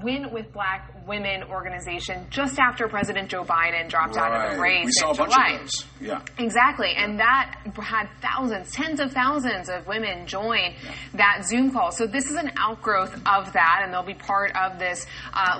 Win with Black Women organization just after President Joe Biden dropped out of the race. We saw a bunch of those. Yeah. Exactly. And that had thousands, tens of thousands of women join that Zoom call. So this is an outgrowth of that, and they'll be part of this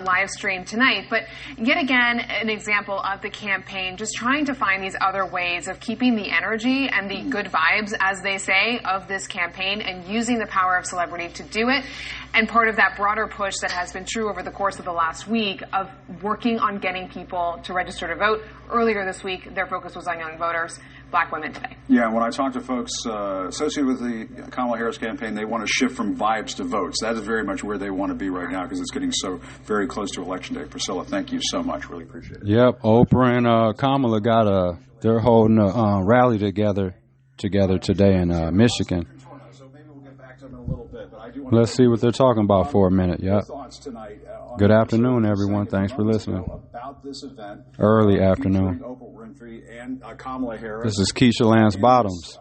live stream tonight. But yet again, an example of the campaign just trying to find these other ways of keeping the energy and the good vibes, as they say, of this campaign and using the power of celebrity to do it. And part of that broader push that has been true over the course of the last week of working on getting people to register to vote. Earlier this week, their focus was on young voters, Black women today. Yeah, when I talk to folks associated with the Kamala Harris campaign, they want to shift from vibes to votes. That is very much where they want to be right now because it's getting so very close to Election Day. Priscilla, thank you so much. Really appreciate it. Yep, Oprah and Kamala they're holding a rally together today in Michigan. Let's see what they're talking about for a minute. Yep. Good afternoon, everyone. Thanks for listening. Early afternoon. This is Keisha Lance Bottoms.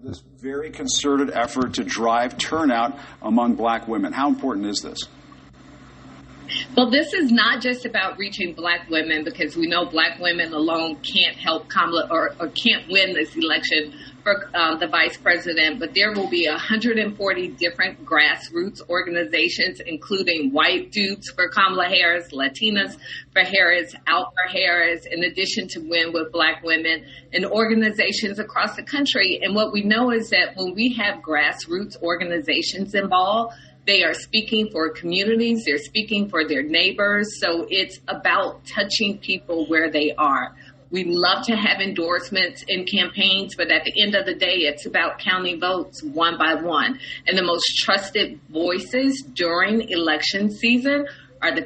This very concerted effort to drive turnout among Black women. How important is this? Well, this is not just about reaching Black women, because we know Black women alone can't help Kamala or can't win this election for the vice president, but there will be 140 different grassroots organizations, including white dudes for Kamala Harris, Latinas for Harris, Out for Harris, in addition to Win with Black Women, and organizations across the country. And what we know is that when we have grassroots organizations involved, they are speaking for communities, they're speaking for their neighbors. So it's about touching people where they are. We love to have endorsements in campaigns, but at the end of the day, it's about counting votes one by one. And the most trusted voices during election season are the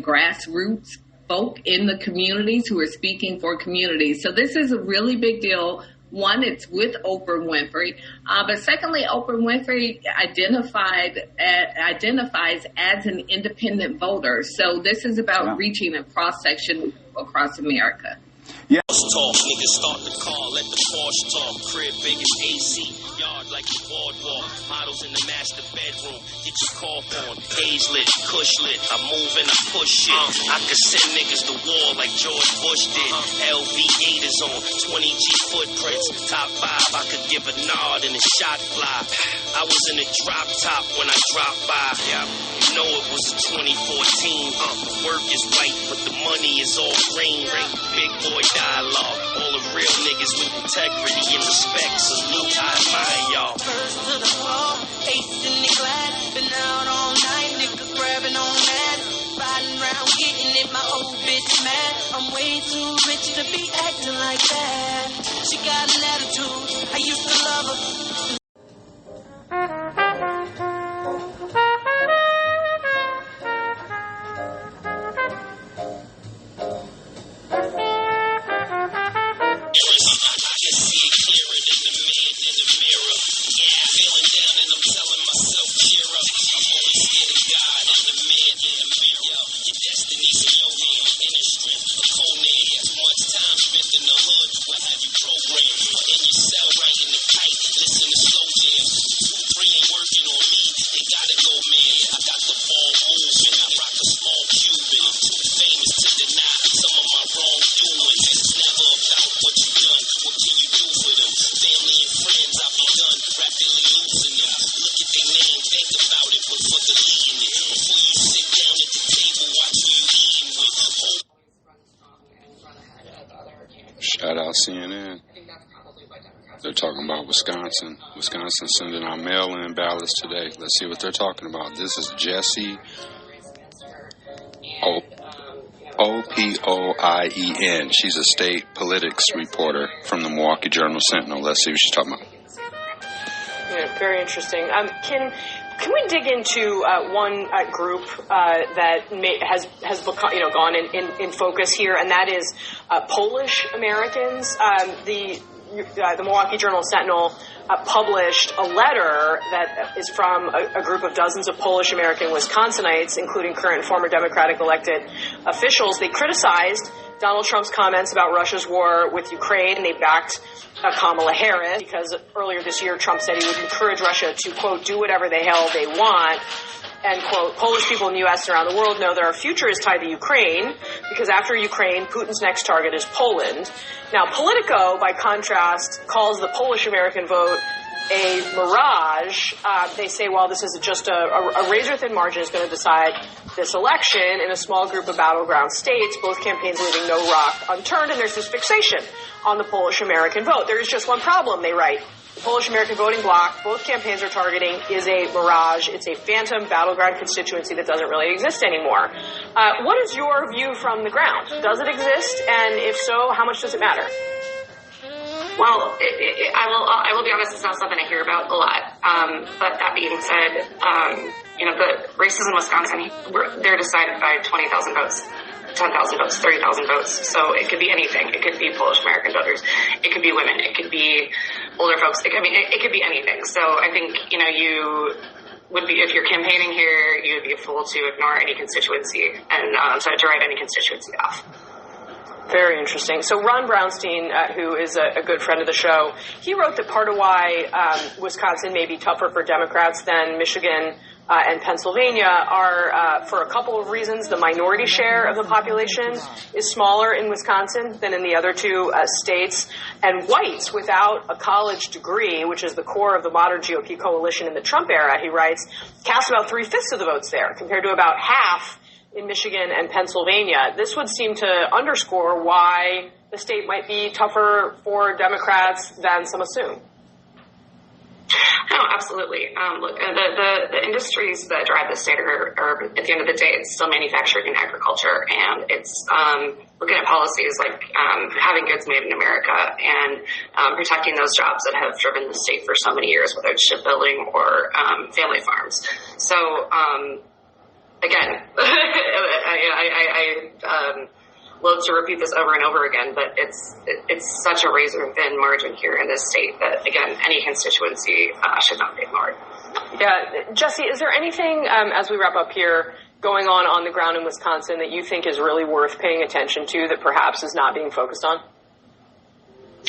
grassroots folk in the communities who are speaking for communities. So this is a really big deal. One, it's with Oprah Winfrey. But secondly, Oprah Winfrey identifies as an independent voter. So this is about reaching a cross-section across America. Yeah. Talk, niggas start the car, let the Porsche talk. Crib big as AC, yard like the boardwalk. Models in the master bedroom, get your cough on. Haze lit, Kush lit, I move and I push shit. I could send niggas to war like George Bush did. LV gators on, 20G footprints. Top 5, I could give a nod and a shot fly. I was in a drop top when I dropped by. Yeah, you know it was 2014. The work is white, but the money is all green. Big boy dialogue, all the real niggas with integrity and respect. Salute, I admire y'all. First to the floor, ace in the glad. Been out all night, nigga grabbing on that. Riding around getting it, my old bitch mad. I'm way too rich to be acting like that. She got an attitude, I used to love her. Shout out CNN. They're talking about Wisconsin. Wisconsin sending out mail-in ballots today. Let's see what they're talking about. This is Jessie Opoien. She's a state politics reporter from the Milwaukee Journal-Sentinel. Let's see what she's talking about. Yeah, very interesting. Can we dig into one group that has become, gone in focus here, and that is Polish Americans? The Milwaukee Journal-Sentinel published a letter that is from a group of dozens of Polish American Wisconsinites, including current and former Democratic elected officials. They criticized Donald Trump's comments about Russia's war with Ukraine, and they backed Kamala Harris because earlier this year Trump said he would encourage Russia to, quote, do whatever the hell they want. And, quote, Polish people in the U.S. and around the world know that our future is tied to Ukraine because after Ukraine, Putin's next target is Poland. Now, Politico, by contrast, calls the Polish-American vote a mirage. They say, well, this is just a razor-thin margin is going to decide this election in a small group of battleground states, both campaigns leaving no rock unturned, and there's this fixation on the Polish-American vote. There is just one problem, they write. The Polish-American voting bloc, both campaigns are targeting, is a mirage. It's a phantom battleground constituency that doesn't really exist anymore. What is your view from the ground? Does it exist? And if so, how much does it matter? Well, I will be honest, it's not something I hear about a lot. But that being said, the races in Wisconsin, they're decided by 20,000 votes, 10,000 votes, 30,000 votes. So it could be anything. It could be Polish-American voters. It could be women. It could be older folks. It could be anything. So I think, you would be, if you're campaigning here, you would be a fool to ignore any constituency and to write any constituency off. Very interesting. So Ron Brownstein, who is a good friend of the show, he wrote that part of why Wisconsin may be tougher for Democrats than Michigan and Pennsylvania are for a couple of reasons. The minority share of the population is smaller in Wisconsin than in the other two states. And whites without a college degree, which is the core of the modern GOP coalition in the Trump era, he writes, cast about 3/5 of the votes there, compared to about half in Michigan and Pennsylvania. This would seem to underscore why the state might be tougher for Democrats than some assume. No, absolutely. Look, the industries that drive the state are, at the end of the day, it's still manufacturing and agriculture, and it's looking at policies like having goods made in America and protecting those jobs that have driven the state for so many years, whether it's shipbuilding or family farms. So, again, I love to repeat this over and over again, but it's such a razor-thin margin here in this state that, again, any constituency should not be ignored. Yeah. Jesse, is there anything, as we wrap up here, going on the ground in Wisconsin that you think is really worth paying attention to that perhaps is not being focused on?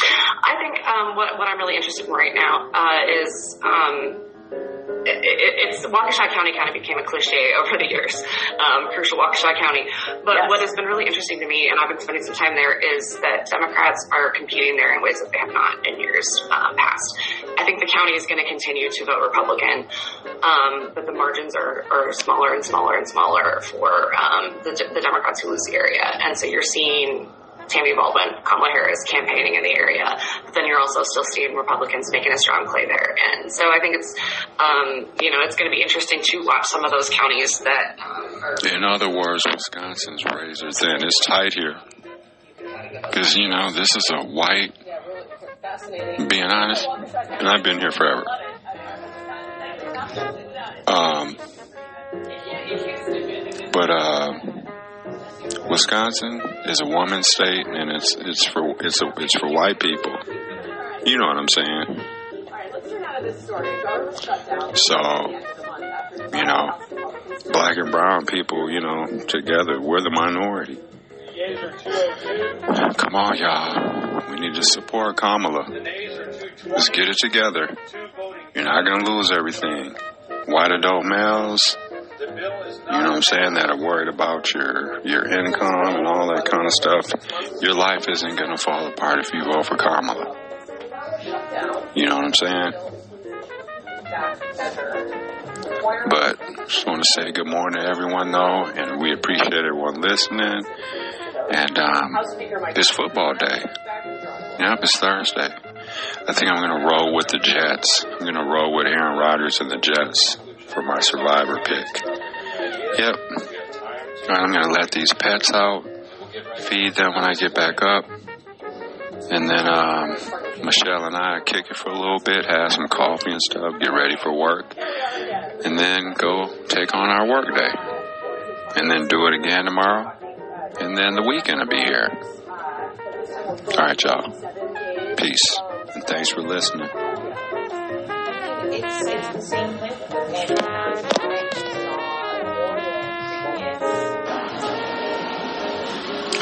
I think what I'm really interested in right now is it's Waukesha County kind of became a cliche over the years, crucial Waukesha County. But yes. What has been really interesting to me, and I've been spending some time there, is that Democrats are competing there in ways that they have not in years past. I think the county is going to continue to vote Republican, but the margins are smaller and smaller and smaller for the Democrats who lose the area. And so you're seeing Tammy Baldwin, Kamala Harris campaigning in the area, but then you're also still seeing Republicans making a strong play there. And so I think it's, it's going to be interesting to watch some of those counties that are... In other words, Wisconsin's razor thin. It's tight here. Because, this is a white, being honest, and I've been here forever. Wisconsin is a woman's state, and it's for white people. You know what I'm saying? So, black and brown people, together, we're the minority. Come on, y'all. We need to support Kamala. Let's get it together. You're not going to lose everything. White adult males, that are worried about your income and all that kind of stuff. Your life isn't going to fall apart if you vote for Kamala. You know what I'm saying? But just want to say good morning to everyone, though, and we appreciate everyone listening. And it's football day. Yep, it's Thursday. I think I'm going to roll with the Jets. I'm going to roll with Aaron Rodgers and the Jets for my survivor pick. Yep. All right, I'm going to let these pets out, feed them when I get back up. And then Michelle and I kick it for a little bit, have some coffee and stuff, get ready for work, and then go take on our work day. And then do it again tomorrow. And then the weekend will be here. All right, y'all. Peace. And thanks for listening. It's the same thing.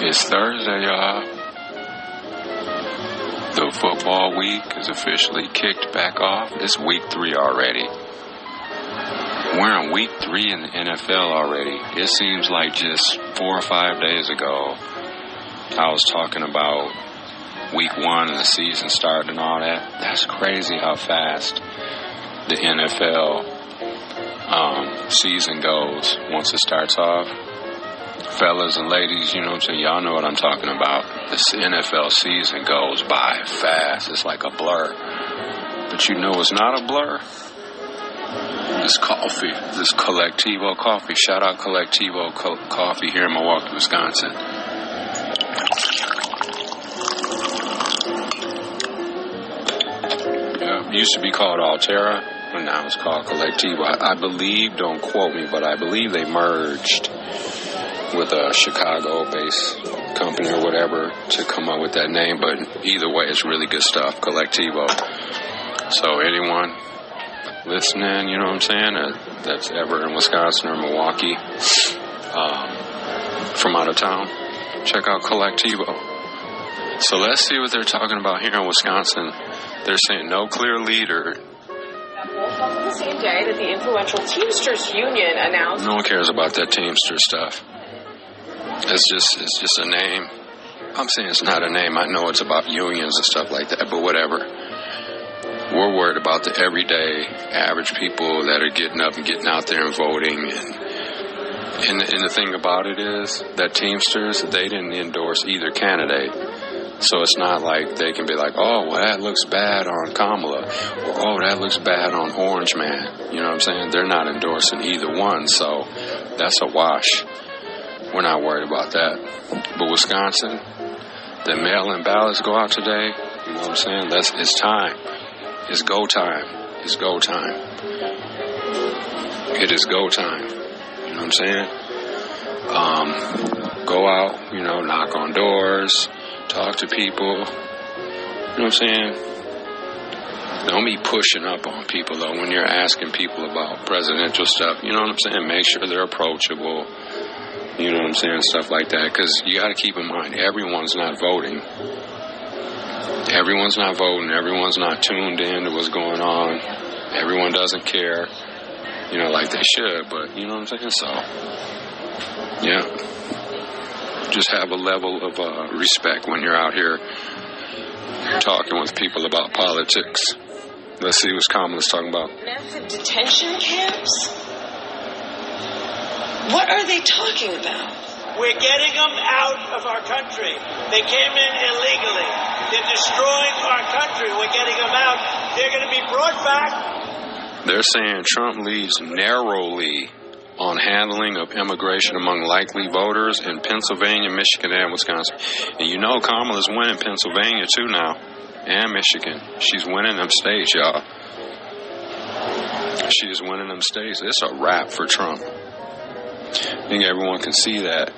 It's Thursday, y'all. The football week is officially kicked back off. It's week 3 already. We're in week 3 in the NFL already. It seems like just 4 or 5 days ago, I was talking about week 1 and the season starting and all that. That's crazy how fast the NFL season goes once it starts off. Fellas and ladies, you know what I'm saying? Y'all know what I'm talking about. This NFL season goes by fast. It's like a blur. But you know it's not a blur? This coffee. This Collectivo coffee. Shout out Collectivo coffee here in Milwaukee, Wisconsin. Yeah, it used to be called Altera, and now it's called Collectivo. I believe, don't quote me, but I believe they merged with a Chicago-based company or whatever to come up with that name, but either way, it's really good stuff, Collectivo. So anyone listening, you know what I'm saying, that's ever in Wisconsin or Milwaukee, from out of town, check out Collectivo. So let's see what they're talking about here in Wisconsin. They're saying no clear leader. Both on the same day that the influential Teamsters Union announced. No one cares about that Teamster stuff. It's just a name. I'm saying it's not a name. I know it's about unions and stuff like that, but whatever. We're worried about the everyday, average people that are getting up and getting out there and voting. And the thing about it is that Teamsters, they didn't endorse either candidate. So it's not like they can be like, oh, well, that looks bad on Kamala, or oh, that looks bad on Orange Man. You know what I'm saying? They're not endorsing either one, so that's a wash. We're not worried about that. But Wisconsin, the mail-in ballots go out today. You know what I'm saying? It's time. It's go time. It's go time. It is go time. You know what I'm saying? Go out, you know, knock on doors, talk to people. You know what I'm saying? Don't be pushing up on people, though, when you're asking people about presidential stuff. You know what I'm saying? Make sure they're approachable. You know what I'm saying? Stuff like that. Because you got to keep in mind, everyone's not voting. Everyone's not voting. Everyone's not tuned in to what's going on. Everyone doesn't care, you know, like they should. But, you know what I'm saying? So, yeah. Just have a level of respect when you're out here talking with people about politics. Let's see what Kamala's talking about. Massive detention camps? What are they talking about? We're getting them out of our country. They came in illegally. They're destroying our country. We're getting them out. They're going to be brought back. They're saying Trump leads narrowly on handling of immigration among likely voters in Pennsylvania, Michigan, and Wisconsin. And you know Kamala's winning Pennsylvania, too, now. And Michigan. She's winning them states, y'all. She is winning them states. It's a wrap for Trump. I think everyone can see that.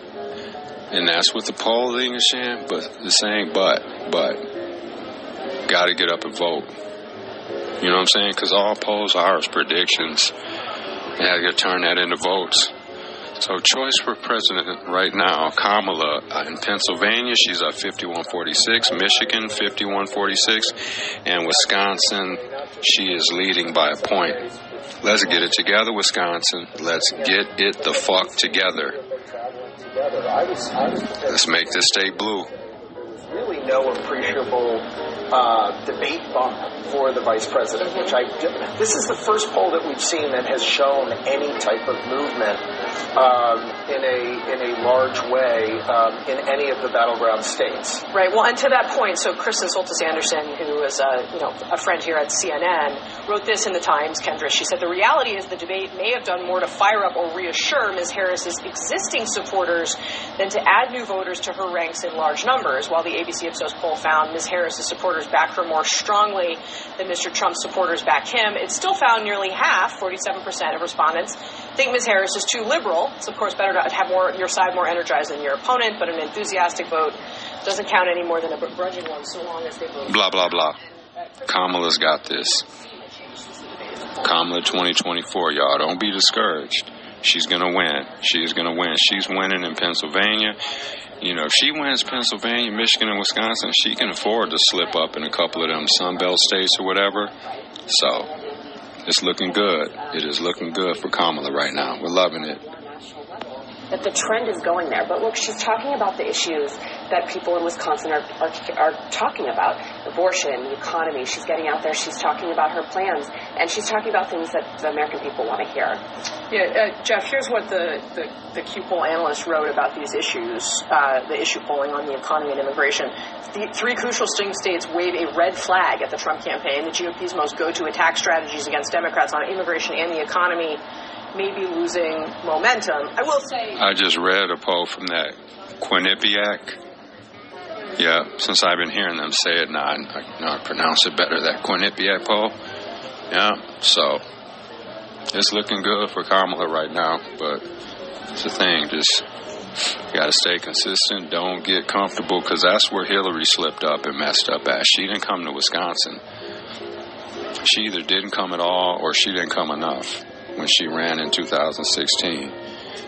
And that's what the polling is saying, but got to get up and vote. You know what I'm saying? Because all polls are predictions. You got to turn that into votes. So choice for president right now, Kamala in Pennsylvania, she's at 51-46. Michigan, 51-46. And Wisconsin, she is leading by a point. Let's get it together, Wisconsin. Let's get it the fuck together. Let's make this state blue. Really no appreciable debate bump for the vice president, this is the first poll that we've seen that has shown any type of movement in a large way in any of the battleground states. Right. Well, and to that point, so Kristen Soltis Anderson, who is a friend here at CNN, wrote this in the Times, Kendra. She said, the reality is the debate may have done more to fire up or reassure Ms. Harris's existing supporters than to add new voters to her ranks in large numbers. While the ABC Ipsos poll found Ms. Harris's supporters back her more strongly than Mr. Trump's supporters back him, it still found nearly half, 47% of respondents, think Ms. Harris is too liberal. It's, of course, better to have your side more energized than your opponent, but an enthusiastic vote doesn't count any more than a begrudging one so long as they vote. Blah, blah, blah. Kamala's got this. Kamala 2024, y'all. Don't be discouraged. she's going to win. She is going to win. She's winning in Pennsylvania. You know, if she wins Pennsylvania, Michigan, and Wisconsin, she can afford to slip up in a couple of them Sun Belt states or whatever. So it's looking good. It is looking good for Kamala right now. We're loving it. That the trend is going there. But look, she's talking about the issues that people in Wisconsin are talking about. Abortion, the economy. She's getting out there. She's talking about her plans. And she's talking about things that the American people want to hear. Yeah, Jeff, here's what the Q poll analyst wrote about these issues, the issue polling on the economy and immigration. The 3 crucial swing states wave a red flag at the Trump campaign. The GOP's most go-to attack strategies against Democrats on immigration and the economy may be losing momentum. I will say... I just read a poll from that Quinnipiac. Yeah, since I've been hearing them say it, now I pronounce it better, that Quinnipiac poll. Yeah, so it's looking good for Kamala right now, but it's the thing, just you got to stay consistent, don't get comfortable, because that's where Hillary slipped up and messed up at. She didn't come to Wisconsin. She either didn't come at all or she didn't come enough when she ran in 2016.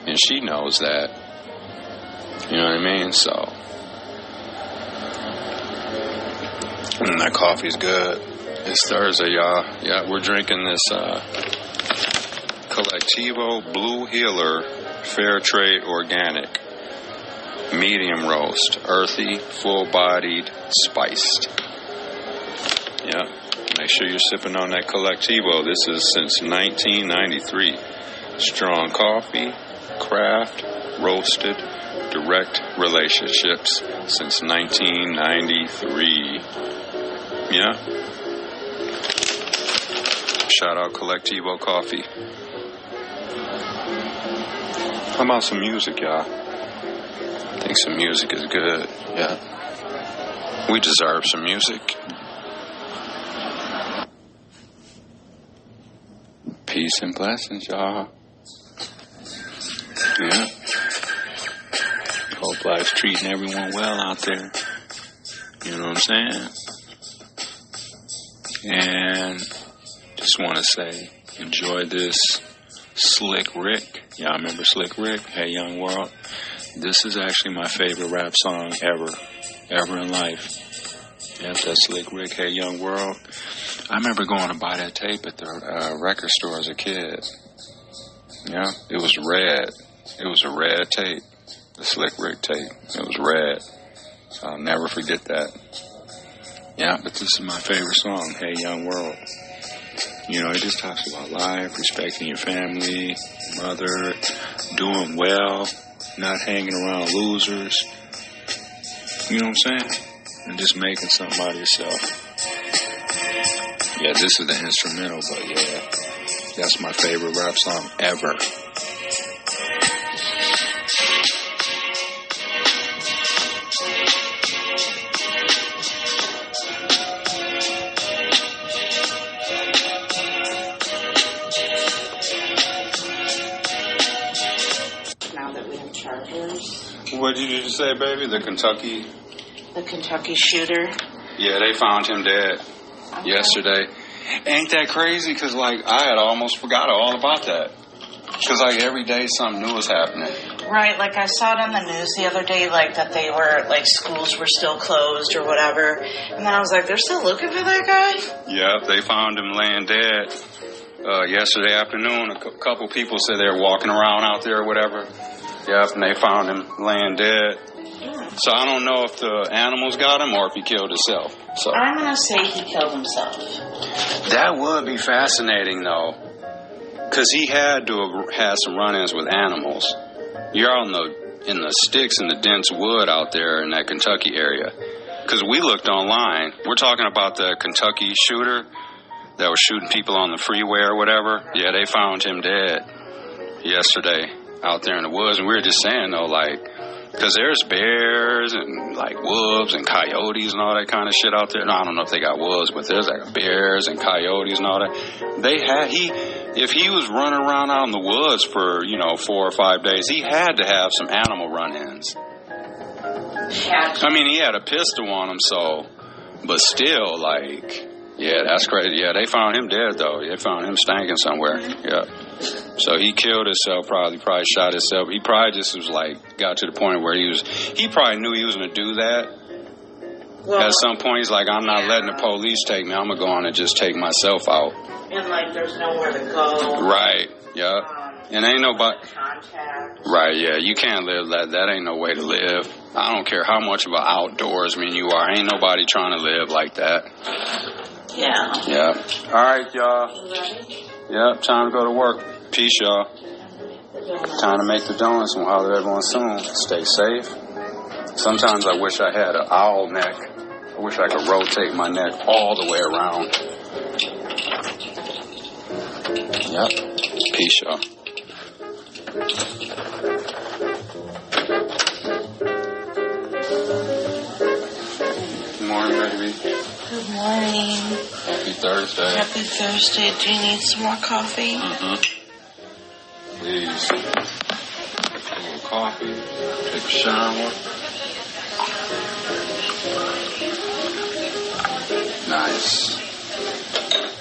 And she knows that. You know what I mean? So, that coffee's good. It's Thursday, y'all. Yeah, we're drinking this Collectivo Blue Healer Fair Trade Organic medium roast, earthy, full-bodied, spiced. Yeah. Make sure you're sipping on that Collectivo. This is since 1993. Strong coffee, craft, roasted, direct relationships since 1993. Yeah. Shout out Collectivo Coffee. How about some music, y'all? I think some music is good. Yeah. We deserve some music. Peace and blessings, y'all. Yeah. Hope life's treating everyone well out there. You know what I'm saying? And just want to say, enjoy this Slick Rick. Y'all remember Slick Rick? Hey Young World. This is actually my favorite rap song ever in life. Yep, that's Slick Rick, Hey Young World. I remember going to buy that tape at the record store as a kid. Yeah, it was red. It was a red tape, the Slick Rick tape. It was red. So I'll never forget that. Yeah, but this is my favorite song, Hey Young World. You know, it just talks about life, respecting your family, mother, doing well, not hanging around losers. You know what I'm saying? And just making something out of yourself. Yeah, this is the instrumental, but yeah, that's my favorite rap song ever. Now that we have chargers. What did you just say, baby? The Kentucky shooter. Yeah, they found him dead yesterday. Ain't that crazy? Because, like, I had almost forgot all about that. Because, like, every day something new is happening. Right, like I saw it on the news the other day, like that they were, like, schools were still closed or whatever. And then I was like, they're still looking for that guy? Yeah, they found him laying dead yesterday afternoon. A couple people said they were walking around out there or whatever. Yep, and they found him laying dead. Yeah. So I don't know if the animals got him or if he killed himself. So I'm going to say he killed himself. That would be fascinating, though. Because he had to have had some run-ins with animals. You're out in the sticks and the dense wood out there in that Kentucky area. Because we looked online. We're talking about the Kentucky shooter that was shooting people on the freeway or whatever. Yeah, they found him dead yesterday out there in the woods. And we were just saying, though, like, because there's bears and, like, wolves and coyotes and all that kind of shit out there. No, I don't know if they got wolves, but there's, like, bears and coyotes and all that. If he was running around out in the woods for, 4 or 5 days, he had to have some animal run-ins. I mean, he had a pistol on him, so, but still, like, yeah, that's crazy. Yeah, they found him dead, though. They found him stanking somewhere. Yeah. So he killed himself, probably shot himself. He probably just was like, got to the point where he probably knew he was going to do that. Well, at some point, he's like, I'm not letting the police take me. I'm going to go on and just take myself out. And, like, there's nowhere to go. Right, yeah. And ain't nobody... Right, yeah, you can't live that. That ain't no way to live. I don't care how much of an outdoorsman you are. Ain't nobody trying to live like that. Yeah. Yeah. All right, y'all. Yep, time to go to work. Peace, y'all. Time to make the donuts and we'll holler at everyone soon. Stay safe. Sometimes I wish I had an owl neck. I wish I could rotate my neck all the way around. Yep. Peace, y'all. Good morning, baby. Good morning. Happy Thursday. Happy Thursday. Do you need some more coffee? Mm-hmm. Please. A little coffee. Take a shower. Nice.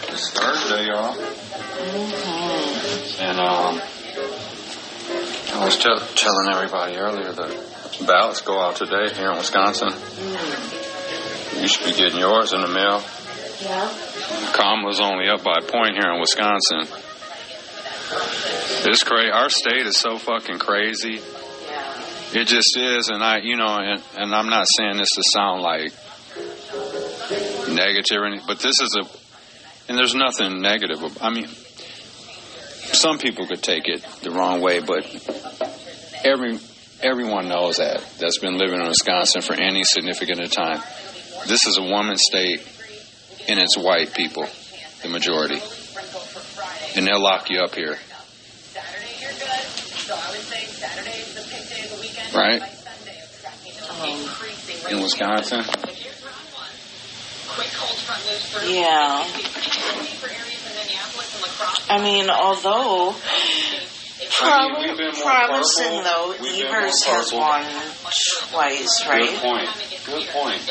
It's Thursday, y'all. Mm-hmm. And I was telling everybody earlier that ballots go out today here in Wisconsin. You should be getting yours in the mail. Yeah. Kamala's only up by a point here in Wisconsin. It's crazy. Our state is so fucking crazy. Yeah. It just is, and and I'm not saying this to sound like negative or anything, but this is and there's nothing negative. I mean, some people could take it the wrong way, but everyone knows that's been living in Wisconsin for any significant time. This is a woman's state, and it's white people, the majority. And they'll lock you up here. Right? In Wisconsin? Yeah. I mean, although promising though, Evers has won twice, right? Good point.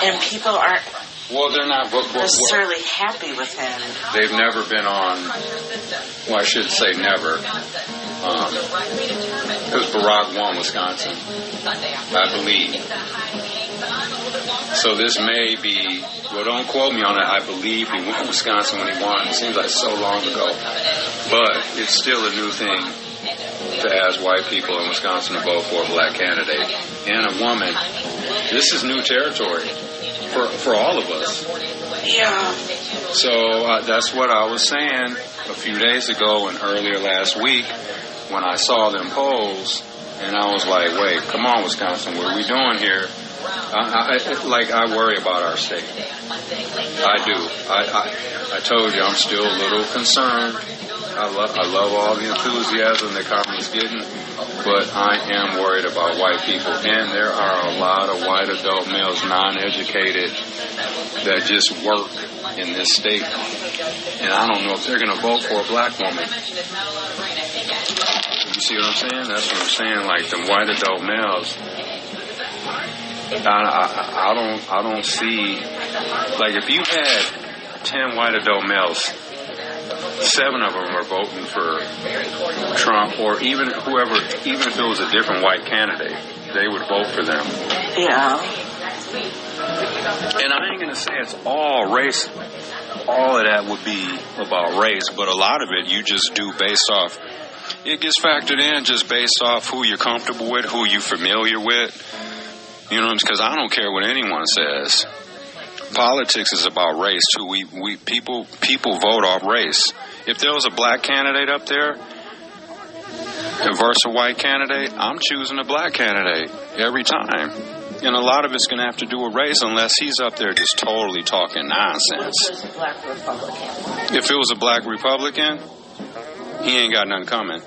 And people aren't they're not necessarily happy with him. They've never been on, I should say never, because Barack won Wisconsin, I believe. So this may be, don't quote me on it, I believe he won Wisconsin when he won. It seems like so long ago. But it's still a new thing to ask white people in Wisconsin to vote for a black candidate and a woman. This is new territory for all of us. Yeah. So that's what I was saying a few days ago and earlier last week when I saw them polls, and I was like, wait, come on, Wisconsin, what are we doing here? I worry about our state. I do. I told you I'm still a little concerned. I love all the enthusiasm that Kamala's getting, but I am worried about white people. And there are a lot of white adult males, non-educated, that just work in this state. And I don't know if they're going to vote for a black woman. You see what I'm saying? That's what I'm saying. Like, the white adult males, I don't see, like, if you had 10 white adult males, 7 of them are voting for Trump, or even whoever, even if it was a different white candidate, they would vote for them. Yeah. And I ain't going to say it's all race. All of that would be about race, but a lot of it you just do based off, it gets factored in just based off who you're comfortable with, who you're familiar with. You know, because I don't care what anyone says. Politics is about race too. People vote off race. If there was a black candidate up there versus a white candidate, I'm choosing a black candidate every time. And a lot of it's going to have to do with race, unless he's up there just totally talking nonsense. If it was a black Republican, he ain't got nothing coming.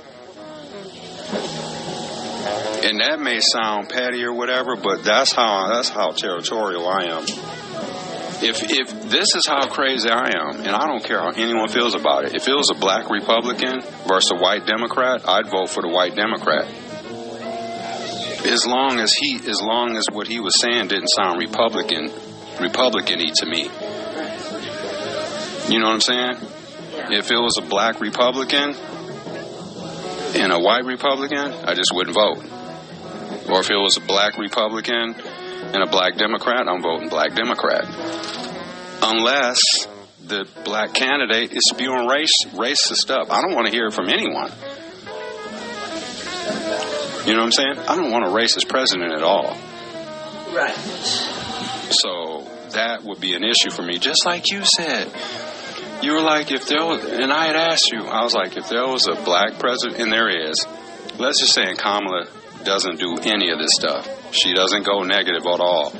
And that may sound petty or whatever, but that's how territorial I am. If this is how crazy I am, and I don't care how anyone feels about it, if it was a black Republican versus a white Democrat, I'd vote for the white Democrat. As long as what he was saying didn't sound Republican-y to me. You know what I'm saying? If it was a black Republican and a white Republican, I just wouldn't vote. Or if it was a black Republican and a black Democrat, I'm voting black Democrat. Unless the black candidate is spewing racist stuff. I don't want to hear it from anyone. You know what I'm saying? I don't want a racist president at all. Right. So that would be an issue for me. Just like you said. You were like, if there was, and I had asked you, I was like, if there was a black president, and there is, let's just say Kamala doesn't do any of this stuff. She doesn't go negative at all.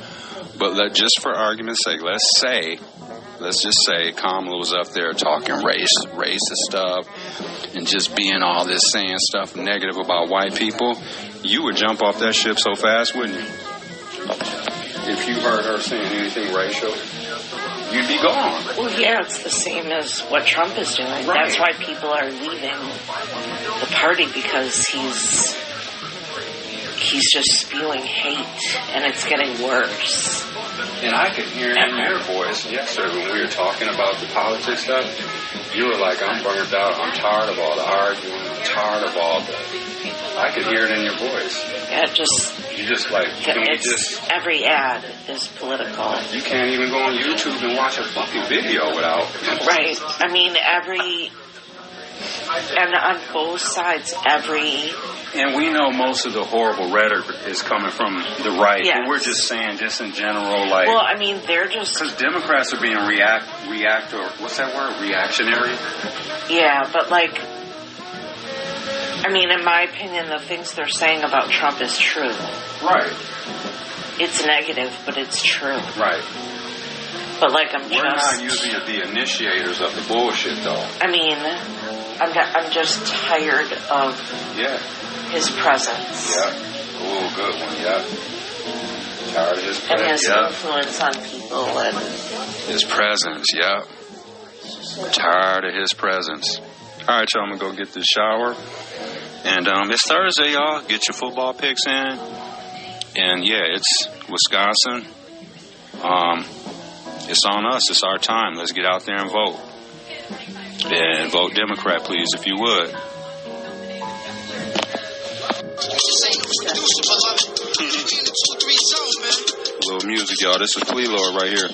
But just for argument's sake, let's just say Kamala was up there talking racist stuff and just being all this, saying stuff negative about white people. You would jump off that ship so fast, wouldn't you? If you heard her saying anything racial, you'd be gone. Well, yeah, it's the same as what Trump is doing. Right. That's why people are leaving the party, because he's just spewing hate, and it's getting worse. And I could hear it in your voice yesterday when we were talking about the politics stuff. You were like, I'm burnt out. I'm tired of all the arguing. I'm tired of all the... I could hear it in your voice. Yeah, You just like... Every ad is political. You can't even go on YouTube and watch a fucking video without... Right. I mean, and on both sides, And we know most of the horrible rhetoric is coming from the right. Yes. But we're just saying, just in general, like... Well, I mean, they're just... Because Democrats are being what's that word? Reactionary? Yeah, but like... I mean, in my opinion, the things they're saying about Trump is true. Right. It's negative, but it's true. Right. But like, we're not usually the initiators of the bullshit, though. I mean, I'm just tired of his presence. Yeah. Ooh, good one, yeah. Tired of his presence. And his influence on people and... His presence, yeah. Tired of his presence. All right, y'all, I'm going to go get this shower. And it's Thursday, y'all. Get your football picks in. And, yeah, it's Wisconsin. It's on us. It's our time. Let's get out there and vote. And vote Democrat, please, if you would. A little music, y'all. This is Flea Lord right here.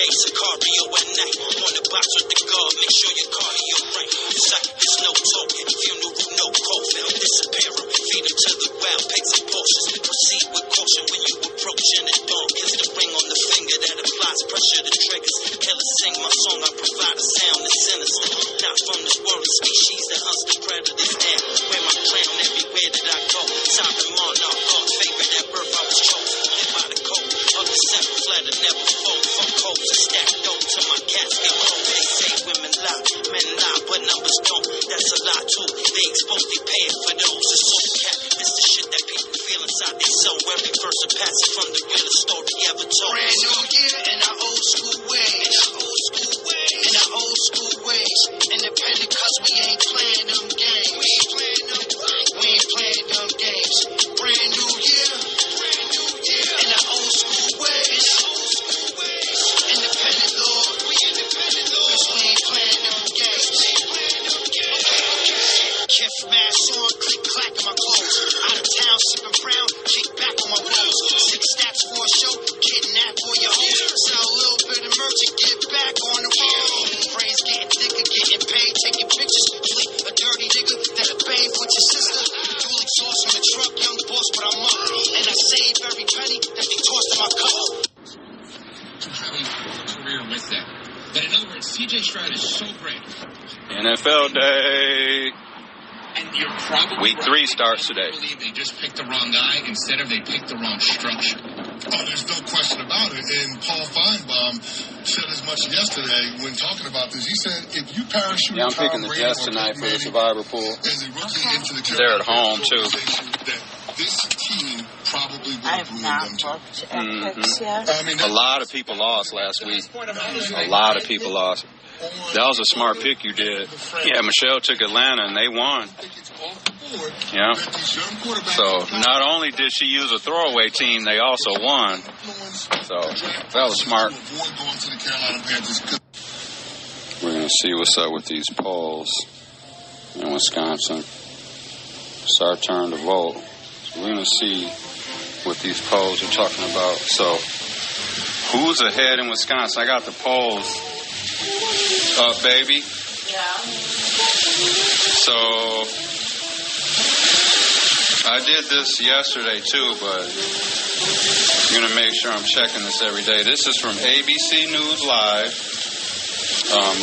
Sicario at night, on the box with the guard, make sure your cardio right. It's no token, funeral, no coffin, disappear them, feed them to the wild pigs and portions. Proceed with caution when you approaching the dawn. Kiss the ring on the finger that applies pressure to triggers. Killers sing my song, I provide a sound that's sinister. Not from this world of species that hunts the predators down. Wear my crown everywhere that I go. Sovereign monarch, God's favorite, at birth I was chosen. Live by the code of the seventh letter, never fold. Fuck codes and stack dope till my casket cold. They say women lie, men lie, but numbers don't. That's a lie too. They expose, they paying for those. It's so cap. It's the shit that people feel inside they soul. Every verse a passage from the realest story ever told. Brand new year in our old school ways. In our old school ways. Independent cause we ain't playing them games. We ain't playing them games. Brand new year. In our old school ways. Independent Lord. Cause we ain't playing them games. Kiff mask on, click clack in my clothes. Out of town, sipping brown, kick back on my walls. 6 stats for a show, kidnap for your hoes. Sell a little bit of merch and get back on the road. Brains getting thicker, getting paid, taking pictures. Fleet a dirty nigga that'll bathe with your sister. Dual exhaust in the truck, young boss, but I'm up. And I save every penny that they tossed in my cup. Career with that. But in other words, CJ Stroud is so great. NFL Day. And you're probably Week 3 starts today. I believe they just picked the wrong guy instead of they picked the wrong structure. Oh, there's no question about it. And Paul Feinbaum said as much yesterday when talking about this. He said, if you parachute I'm picking the Jets tonight for the Survivor Pool. Into the They're at home, too. This team probably would I have not looked at picks yet. I mean, a lot of people lost last week. A lot of people lost. That was a smart pick you did. Yeah, Michelle took Atlanta and they won. Yeah. So not only did she use a throwaway team, they also won. So that was smart. We're going to see what's up with these polls in Wisconsin. It's our turn to vote. So we're going to see what these polls are talking about. So who's ahead in Wisconsin? I got the polls up, baby. Yeah. So I did this yesterday too, but I'm going to make sure I'm checking this every day. This is from ABC News Live.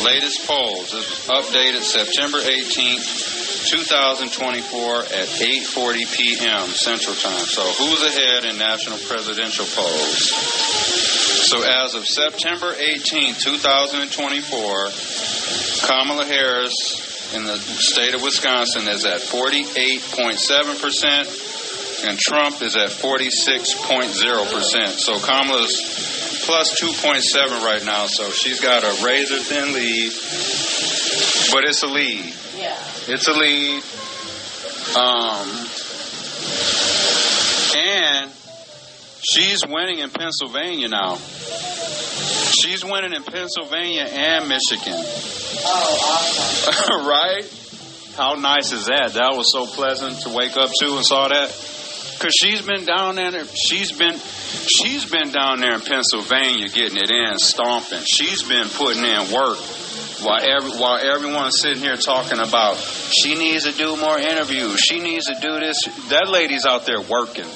Latest polls. This was updated September 18th, 2024 at 8:40 p.m. Central Time. So who's ahead in national presidential polls? So as of September 18th, 2024, Kamala Harris in the state of Wisconsin is at 48.7%, and Trump is at 46.0%. So Kamala's plus 2.7 right now, so she's got a razor-thin lead, but it's a lead. Yeah. It's a lead. And she's winning in Pennsylvania now. She's winning in Pennsylvania and Michigan. Oh, awesome. Right? How nice is that? That was so pleasant to wake up to and saw that. Because she's been down there. She's been down there in Pennsylvania getting it in, stomping. She's been putting in work while everyone's sitting here talking about she needs to do more interviews. She needs to do this. That lady's out there working.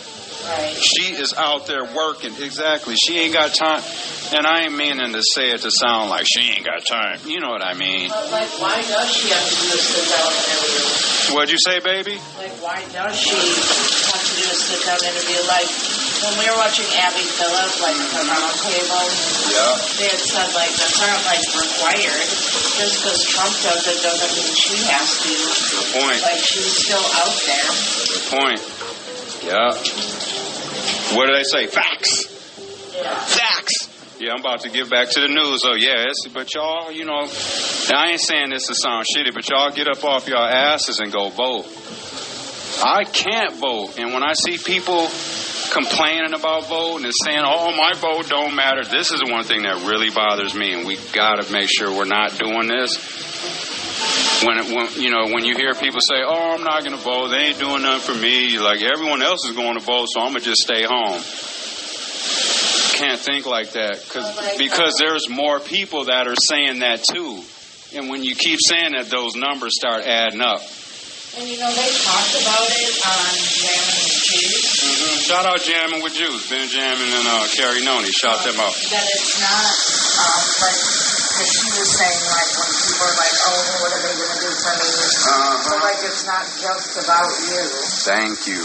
Right. She is out there working. Exactly. She ain't got time. And I ain't meaning to say it to sound like she ain't got time. You know what I mean? But, like, why does she have to do a sit-down interview? What'd you say, baby? Like, why does she have to do a sit-down interview? Like, when we were watching Abby Phillip, like, the roundtable, they had said, like, that's not, like, required. Just because Trump does it doesn't mean she has to. Good point. Like, she's still out there. Good point. Yeah. What did they say? Facts. Yeah. Facts. Yeah, I'm about to get back to the news. Oh, yeah, but y'all, you know, I ain't saying this to sound shitty, but y'all get up off y'all asses and go vote. I can't vote. And when I see people complaining about voting and saying, oh, my vote don't matter, this is the one thing that really bothers me, and we got to make sure we're not doing this. When you hear people say, oh, I'm not going to vote, they ain't doing nothing for me, like everyone else is going to vote, so I'm going to just stay home. Can't think like that because there's more people that are saying that too. And when you keep saying that, those numbers start adding up. And, you know, they talked about it on Jammin' with Juice. Mm-hmm. Shout out Jammin' with Juice. Benjamin and Carrie Noni. Shout them out. That it's not, like, because she was saying, like, when people are like, oh, what are they going to do for me? So, like, it's not just about you. Thank you.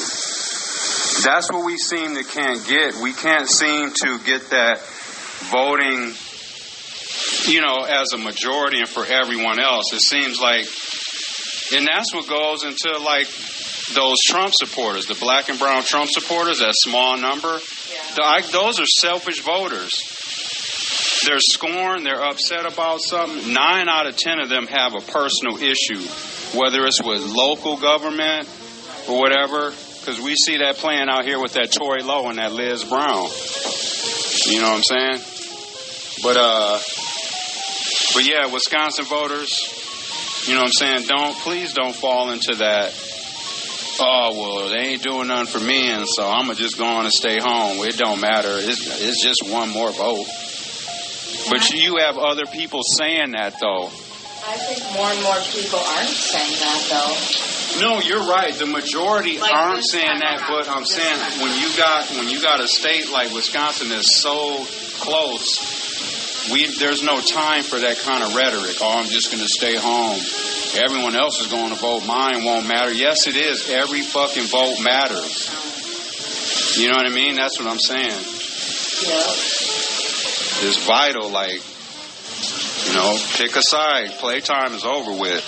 That's what we seem to can't get. We can't seem to get that voting, you know, as a majority and for everyone else. It seems like, and that's what goes into, like, those Trump supporters, the black and brown Trump supporters, that small number. Yeah. Those are selfish voters. They're scorned. They're upset about something. 9 out of 10 of them have a personal issue, whether it's with local government or whatever. Because we see that playing out here with that Tory Lowe and that Liz Brown. You know what I'm saying? But yeah, Wisconsin voters, you know what I'm saying? Please don't fall into that, oh, well, they ain't doing nothing for me, and so I'm going to just go on and stay home. It don't matter. It's just one more vote. But you have other people saying that, though. I think more and more people aren't saying that, though. No, you're right. The majority aren't saying that, but I'm saying when you got a state like Wisconsin that's so close, there's no time for that kind of rhetoric. Oh, I'm just going to stay home. Everyone else is going to vote. Mine won't matter. Yes, it is. Every fucking vote matters. You know what I mean? That's what I'm saying. Yeah. It's vital. Like, you know, pick a side. Playtime is over with.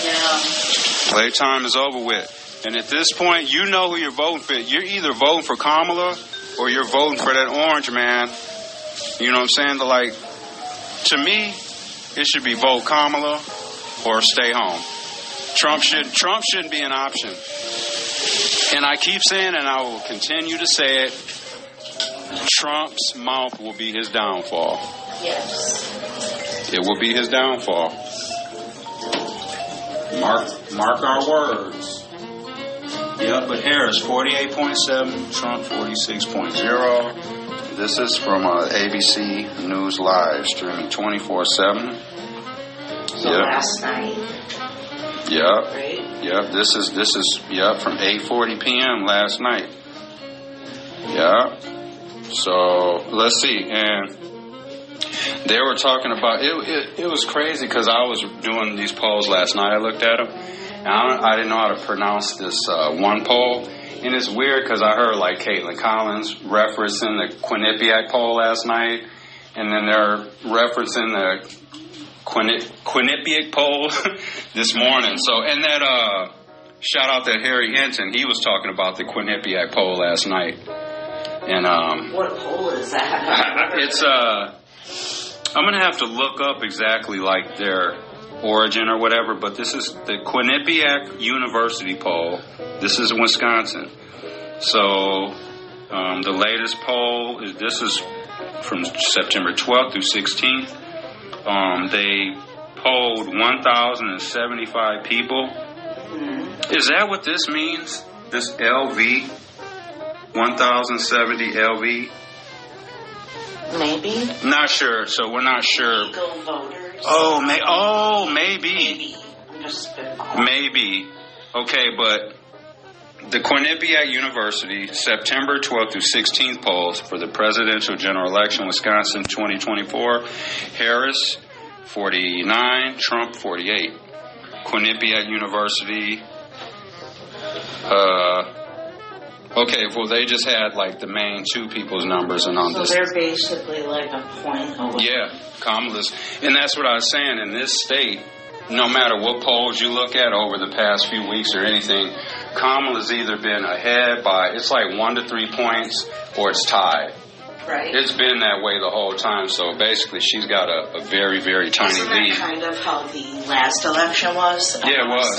Yeah. Playtime is over with. And at this point, you know who you're voting for. You're either voting for Kamala or you're voting for that orange man. You know what I'm saying? Like, to me, it should be vote Kamala or stay home. Trump shouldn't be an option. And I keep saying, and I will continue to say it, Trump's mouth will be his downfall. Yes. It will be his downfall. Mark our words. Yeah, but Harris 48.7, Trump 46.0. This is from ABC News Live, streaming 24/7. So last night. Yep. Right? Yep. This is from 8:40 p.m. last night. Yeah. So let's see, and they were talking about it was crazy because I was doing these polls last night. I looked at them, and I didn't know how to pronounce this one poll. And it's weird because I heard like Caitlin Collins referencing the Quinnipiac poll last night, and then they're referencing the Quinnipiac poll this morning. So, and that shout out to Harry Hinton. He was talking about the Quinnipiac poll last night. And what poll is that? It's I'm gonna have to look up exactly like their origin or whatever, but this is the Quinnipiac University poll. This is in Wisconsin. So the latest poll is from September 12th through 16th. They polled 1,075 people. Mm-hmm. Is that what this means? This LV? 1,070 LV? Maybe. Not sure, so we're not sure. Legal voters. Maybe. I'm just spitballing. Maybe. Okay, but the Quinnipiac University September 12th through 16th polls for the presidential general election Wisconsin 2024, Harris 49, Trump 48. Quinnipiac University, okay, well, they just had like the main two people's numbers, and on so this. So they're basically like a point away. Yeah, Kamala's. And that's what I was saying. In this state, no matter what polls you look at over the past few weeks or anything, Kamala's either been ahead by, it's like 1 to 3 points, or it's tied. Right. It's been that way the whole time. So basically, she's got a very, very tiny Isn't lead. That kind of how the last election was? Yeah, it was.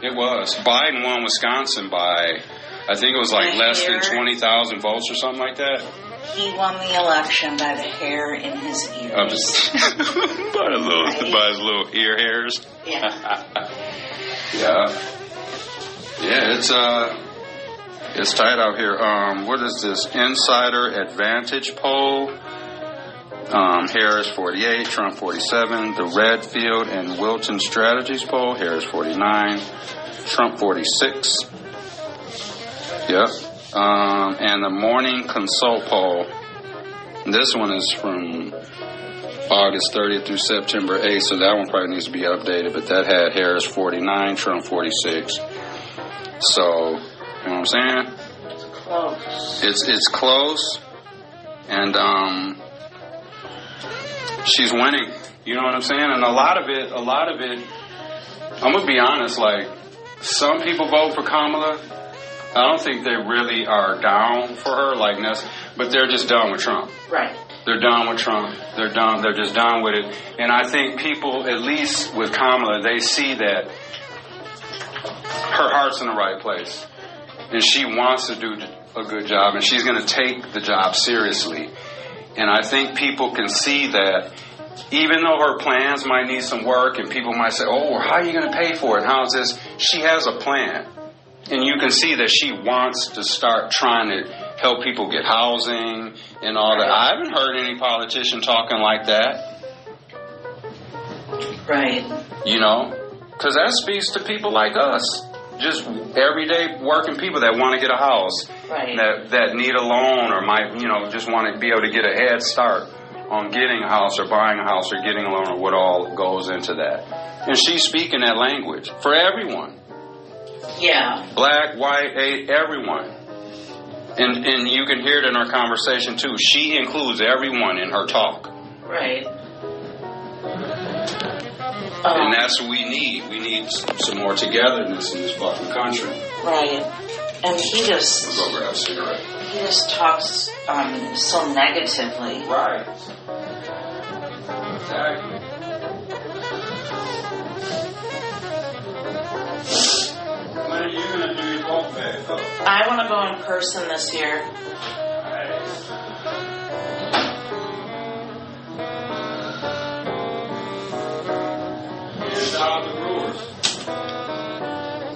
It was. Biden won Wisconsin by, I think it was like less than 20,000 votes or something like that. He won the election by the hair in his ears. by his little ear hairs. Yeah. Yeah. Yeah, it's tight out here. What is this? Insider Advantage poll. Harris 48, Trump 47. The Redfield and Wilton Strategies poll. Harris 49, Trump 46. Yep. And the Morning Consult poll. This one is from August 30th through September 8th, so that one probably needs to be updated. But that had Harris 49, Trump 46. So, you know what I'm saying? Close. It's close, and she's winning. You know what I'm saying? And a lot of it. I'm gonna be honest. Like, some people vote for Kamala. I don't think they really are down for her, but they're just done with Trump. Right. They're done with Trump. They're just done with it. And I think people, at least with Kamala, they see that her heart's in the right place. And she wants to do a good job, and she's going to take the job seriously. And I think people can see that even though her plans might need some work, and people might say, oh, how are you going to pay for it? How's this? She has a plan. And you can see that she wants to start trying to help people get housing and all that. I haven't heard any politician talking like that. Right. You know, because that speaks to people like us. Just everyday working people that want to get a house, right. that need a loan, or might, just want to be able to get a head start on getting a house or buying a house or getting a loan, or what all goes into that. And she's speaking that language for everyone. Yeah. Black, white, everyone. And you can hear it in our conversation too. She includes everyone in her talk. Right. And that's what we need. We need some more togetherness in this fucking country. Right. And he just... We'll go grab a cigarette. He just talks so negatively. Right. Exactly. I want to go in person this year. Shout out to Brewers.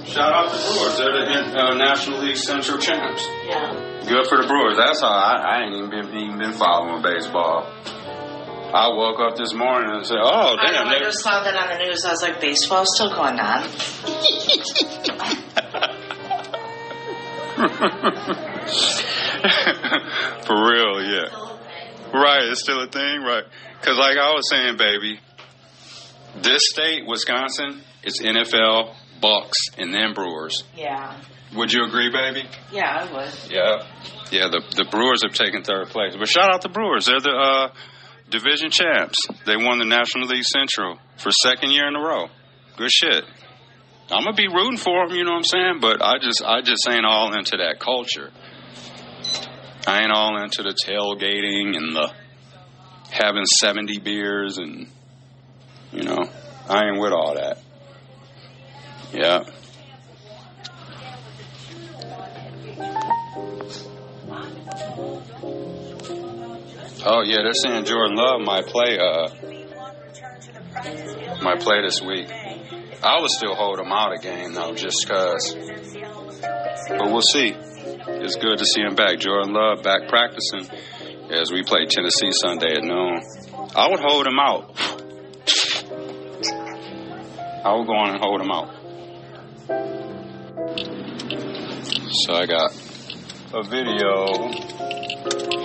Shout out to Brewers. They're the National League Central champs. Yeah. Good for the Brewers. That's all. I ain't even been following baseball. I woke up this morning and said, "Oh, damn!" I just saw that on the news. I was like, "Baseball's still going on." For real, yeah. Right, it's still a thing, right? Because, like I was saying, baby, this state, Wisconsin, it's NFL, Bucks, and then Brewers. Yeah. Would you agree, baby? Yeah, I would. Yeah. Yeah, the Brewers have taken third place. But shout out to Brewers. They're the division champs. They won the National League Central for second year in a row. Good shit. I'm going to be rooting for them, you know what I'm saying? But I just ain't all into that culture. I ain't all into the tailgating and the having 70 beers and, you know, I ain't with all that. Yeah. Oh, yeah, they're saying Jordan Love might play this week. I would still hold him out a game, though, just because. But we'll see. It's good to see him back. Jordan Love back practicing as we play Tennessee Sunday at noon. I would hold him out. I would go on and hold him out. So I got a video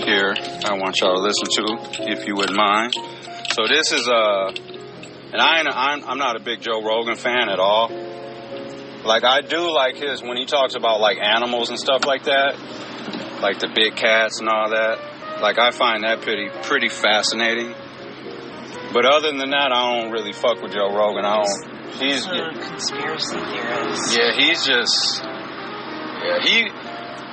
here I want y'all to listen to, if you wouldn't mind. So this is and I'm not a big Joe Rogan fan at all. Like, I do like his, when he talks about, like, animals and stuff like that, like the big cats and all that. Like, I find that pretty fascinating. But other than that, I don't really fuck with Joe Rogan. He's a conspiracy theorist. Yeah, he's just,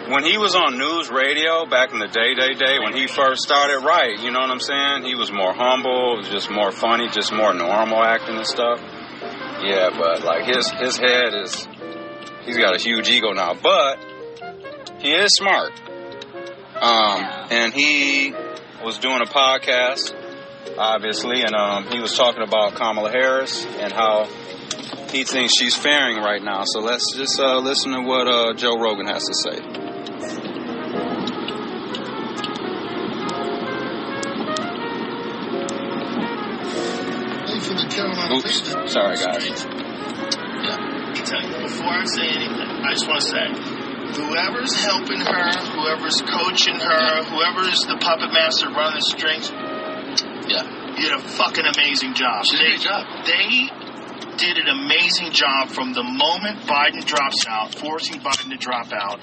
when he was on news radio back in the day, when he first started, right, you know what I'm saying? He was more humble, just more funny, just more normal acting and stuff. Yeah, but like his head is, he's got a huge ego now, but he is smart. And he was doing a podcast, obviously, and he was talking about Kamala Harris and how he thinks she's faring right now. So let's just listen to what Joe Rogan has to say. Oops, sorry guys. Yeah, before I say anything, I just want to say, whoever's helping her, whoever's coaching her, whoever's the puppet master running the strings, did a fucking amazing job. They did an amazing job from the moment Biden drops out, forcing Biden to drop out.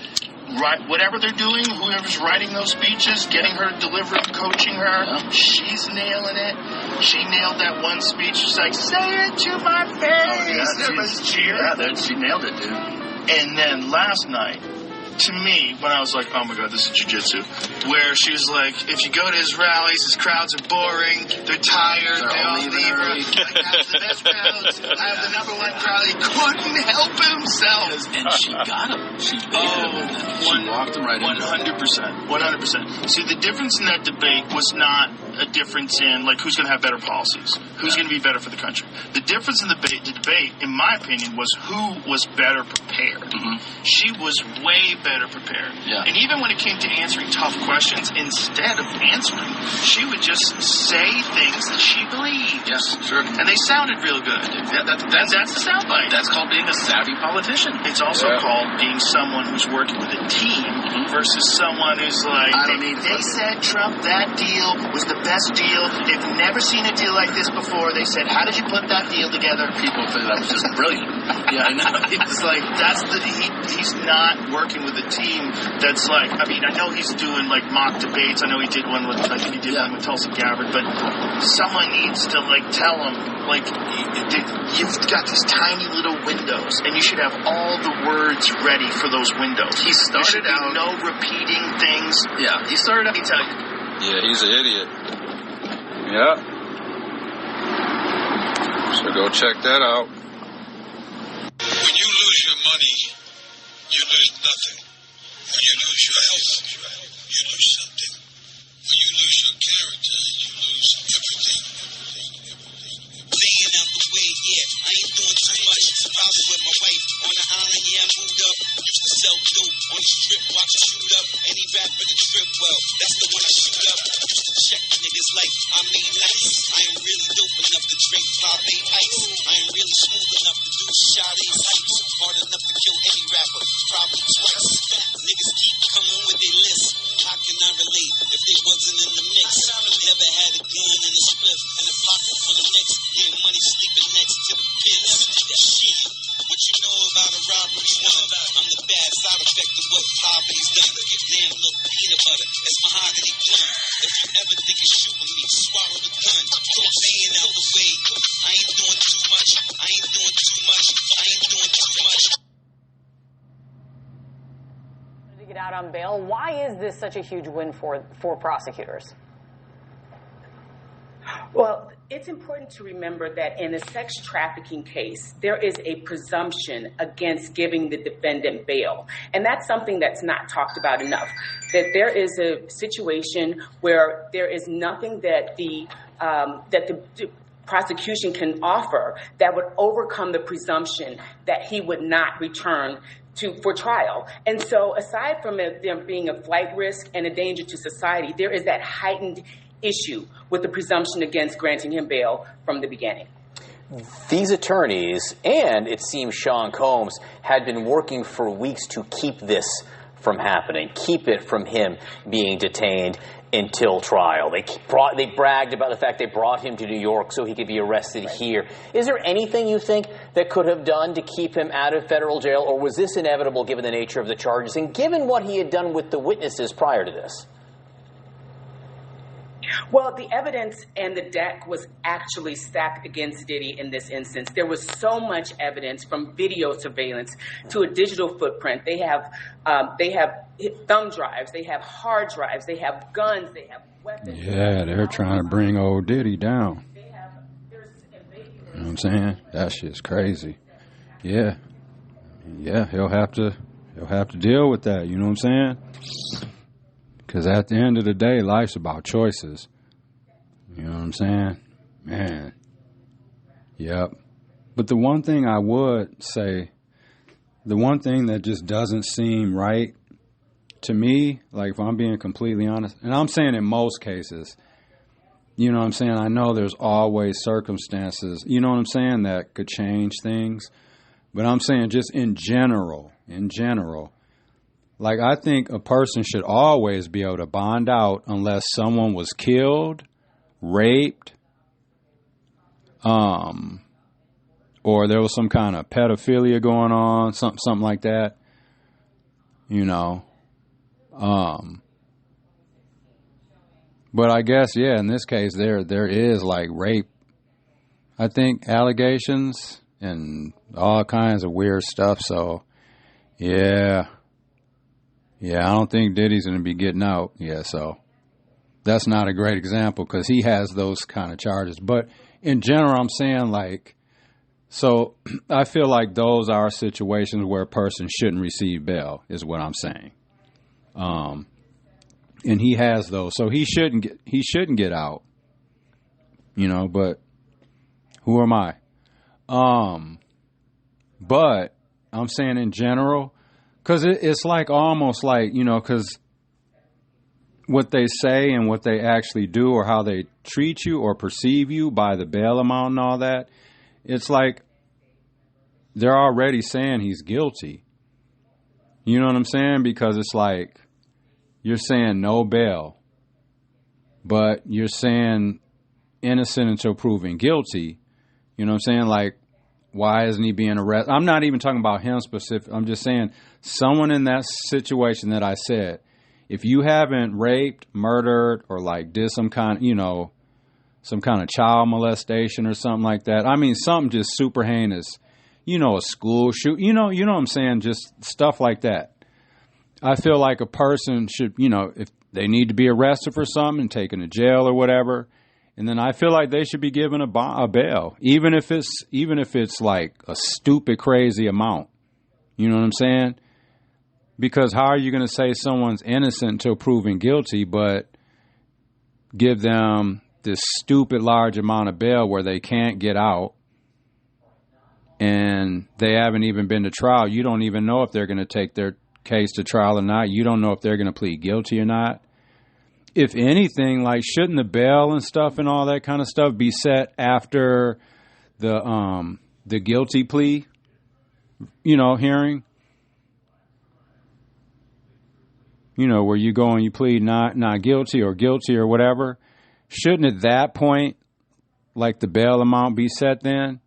Right, whatever they're doing, whoever's writing those speeches, getting her to deliver them, coaching her, she's nailing it. She nailed that one speech. She's like, say it to my face. Everybody's cheering. Yeah, she nailed it, dude. And then last night, to me, when I was like, oh my God, this is jiu-jitsu, where she was like, if you go to his rallies, his crowds are boring, they're tired, they all leave early. Like, I have the best crowds, I have the number one crowd. He couldn't help himself. And she got him. She walked him right in. 100%. 100%. See, the difference in that debate was not a difference in, like, who's going to have better policies, who's going to be better for the country. The difference in the debate, in my opinion, was who was better prepared. Mm-hmm. She was way better prepared. Yeah. And even when it came to answering tough questions, instead of answering, she would just say things that she believed. Yes, sure. And they sounded real good. That's the soundbite. That's called being a savvy politician. It's also called being someone who's working with a team versus someone who's like, they said Trump, that deal was the best deal. They've never seen a deal like this before. They said, how did you put that deal together? People think that was just brilliant. Yeah, I know. It's like, he's not working with a team that's like, I mean, I know he's doing like mock debates. I know he did one with, I think he did one with Tulsi Gabbard, but someone needs to like tell him, like, you've got these tiny little windows and you should have all the words ready for those windows. He started out, no repeating things. Yeah, he started out, yeah, he's an idiot. Yeah. So go check that out. When you lose your money, you lose nothing. When you lose your health, you lose something. When you lose your character, you lose everything. Laying out the way, yeah, I ain't doing too much. Probably with my wife on the island, yeah, I moved up. Used to sell dope on the strip, watch it shoot up. Any rapper that trip well, that's the one I shoot up. Used to check niggas like I made nice. I am really dope enough to drink Pave ice. I am really smooth enough to do Sade pipes. Hard enough to kill any rapper, probably twice. Niggas keep coming with their list. How can I relate if they wasn't in the mix? Never had a gun in a spliff and a pocket full of nicks. Getting money sleeping next to the pits. That shit. What you know about a robbery? I'm the bad side effect of what poverty's done. Damn little peanut butter, it's mahogany gun. If you ever think of shooting me, swallow the gun. I'm laying out the way. I ain't doing too much. I ain't doing too much. I ain't doing too much. To get out on bail, why is this such a huge win for prosecutors? Well, it's important to remember that in a sex trafficking case, there is a presumption against giving the defendant bail. And that's something that's not talked about enough. That there is a situation where there is nothing that the prosecution can offer that would overcome the presumption that he would not return for trial. And so aside from there being a flight risk and a danger to society, there is that heightened issue with the presumption against granting him bail from the beginning. These attorneys, and it seems Sean Combs, had been working for weeks to keep this from happening, keep it from him being detained until trial. They bragged about the fact they brought him to New York so he could be arrested here. Is there anything you think that could have done to keep him out of federal jail, or was this inevitable given the nature of the charges and given what he had done with the witnesses prior to this? Well, the evidence and the deck was actually stacked against Diddy in this instance. There was so much evidence, from video surveillance to a digital footprint. They have thumb drives, they have hard drives, they have guns, they have weapons. Yeah, they're trying to bring old Diddy down. You know what I'm saying? That shit's crazy. Yeah, he'll have to deal with that. You know what I'm saying? Because at the end of the day, life's about choices. You know what I'm saying? Man. Yep. But the one thing I would say, the one thing that just doesn't seem right to me, like if I'm being completely honest, and I'm saying in most cases, you know what I'm saying? I know there's always circumstances, you know what I'm saying, that could change things. But I'm saying just in general, like, I think a person should always be able to bond out unless someone was killed, raped, or there was some kind of pedophilia going on, something like that, you know. But I guess, yeah, in this case, there is, like, rape, I think, allegations and all kinds of weird stuff. So, yeah, I don't think Diddy's going to be getting out. Yeah, so that's not a great example because he has those kind of charges. But in general, I'm saying, like, so I feel like those are situations where a person shouldn't receive bail, is what I'm saying. And he has those, so he shouldn't get out. You know, but who am I? But I'm saying in general, because it's like almost like, you know, because what they say and what they actually do or how they treat you or perceive you by the bail amount and all that, it's like they're already saying he's guilty. You know what I'm saying? Because it's like you're saying no bail, but you're saying innocent until proven guilty. You know what I'm saying? Like, why isn't he being arrested? I'm not even talking about him specific. I'm just saying someone in that situation that I said, if you haven't raped, murdered, or like did some kind, you know, some kind of child molestation or something like that. I mean, something just super heinous, you know, a school shoot, you know what I'm saying? Just stuff like that. I feel like a person should, you know, if they need to be arrested for something and taken to jail or whatever, and then I feel like they should be given a bail, even if it's like a stupid, crazy amount. You know what I'm saying? Because how are you going to say someone's innocent until proven guilty, but give them this stupid large amount of bail where they can't get out and they haven't even been to trial? You don't even know if they're going to take their case to trial or not. You don't know if they're going to plead guilty or not. If anything, like, shouldn't the bail and stuff and all that kind of stuff be set after the guilty plea, hearing? Where you go and you plead not guilty or guilty or whatever. Shouldn't at that point, like, the bail amount be set then?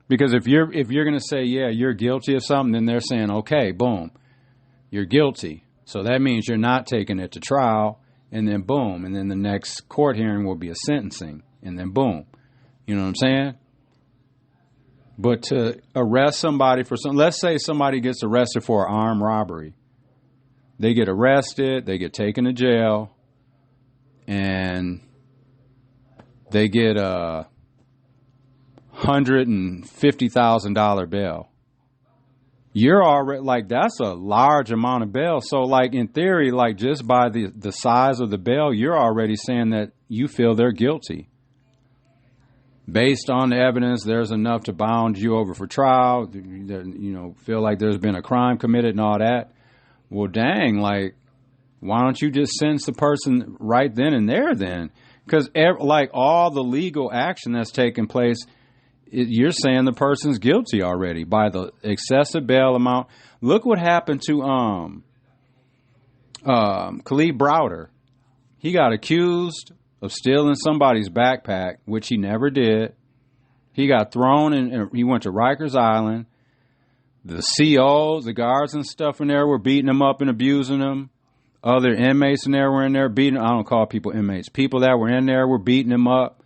Because if you're going to say, yeah, you're guilty of something, then they're saying, okay, boom, you're guilty. So that means you're not taking it to trial, and then boom, and then the next court hearing will be a sentencing, and then boom. You know what I'm saying? But to arrest somebody for something, let's say somebody gets arrested for an armed robbery. They get arrested, they get taken to jail, and they get a $150,000 bail. You're already, like, that's a large amount of bail. So, like, in theory, like, just by the size of the bail, you're already saying that you feel they're guilty. Based on the evidence, there's enough to bound you over for trial, feel like there's been a crime committed and all that. Well, dang, like, why don't you just sentence the person right then and there then? Because, like, all the legal action that's taken place, you're saying the person's guilty already by the excessive bail amount. Look what happened to Khalid Browder. He got accused of stealing somebody's backpack, which he never did. He got thrown in, he went to Rikers Island. The COs, the guards and stuff in there were beating him up and abusing him. Other inmates in there were in there beating him. I don't call people inmates. People that were in there were beating him up.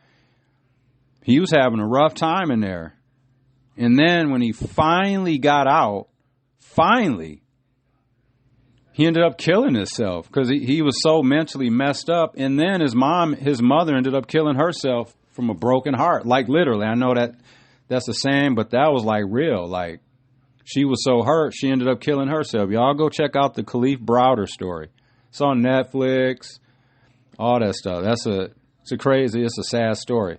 He was having a rough time in there. And then when he finally got out, he ended up killing himself because he was so mentally messed up. And then his mother ended up killing herself from a broken heart. Like, literally. I know that's the same, but that was, like, real. Like, she was so hurt, she ended up killing herself. Y'all go check out the Khalid Browder story. It's on Netflix, all that stuff. It's a sad story.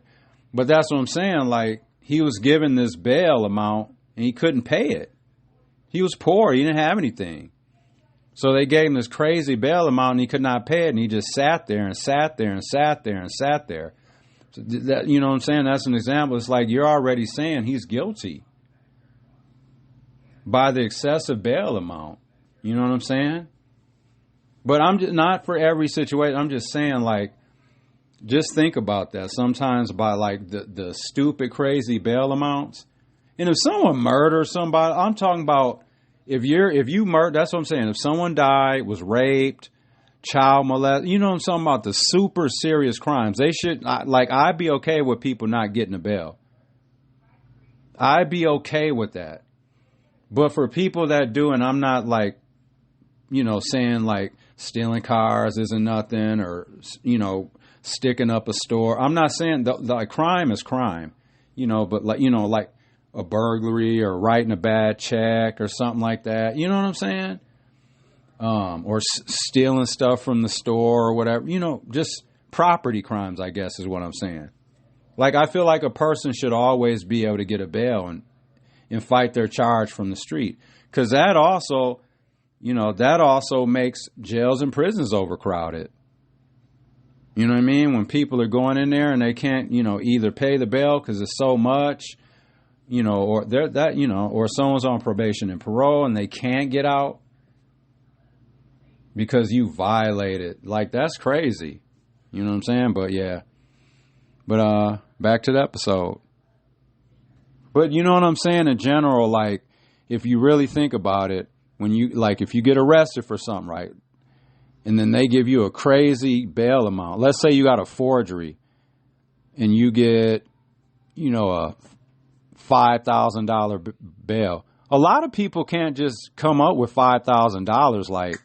But that's what I'm saying. Like, he was given this bail amount, and he couldn't pay it. He was poor. He didn't have anything. So they gave him this crazy bail amount, and he could not pay it, and he just sat there and sat there and sat there and sat there. So that, you know what I'm saying? That's an example. It's like you're already saying he's guilty by the excessive bail amount. You know what I'm saying? But I'm just not for every situation. I'm just saying, like, just think about that. Sometimes by, like, the stupid, crazy bail amounts. And if someone murders somebody, I'm talking about if you murder, that's what I'm saying. If someone died, was raped, child molest, you know what I'm talking about, the super serious crimes. They should, like, I'd be okay with people not getting a bail. I'd be okay with that. But for people that do, and I'm not, like, saying, like, stealing cars isn't nothing, or, sticking up a store. I'm not saying the crime is crime, but like a burglary or writing a bad check or something like that. You know what I'm saying? Or stealing stuff from the store or whatever. Just property crimes, I guess, is what I'm saying. Like, I feel like a person should always be able to get a bail and fight their charge from the street. Because that also makes jails and prisons overcrowded. You know what I mean? When people are going in there and they can't, either pay the bail because it's so much, or or someone's on probation and parole and they can't get out because you violated. Like, that's crazy. You know what I'm saying? But yeah. But back to the episode. But you know what I'm saying in general, like, if you really think about it, if you get arrested for something, right? And then they give you a crazy bail amount. Let's say you got a forgery and you get, a $5,000 bail. A lot of people can't just come up with $5,000, like,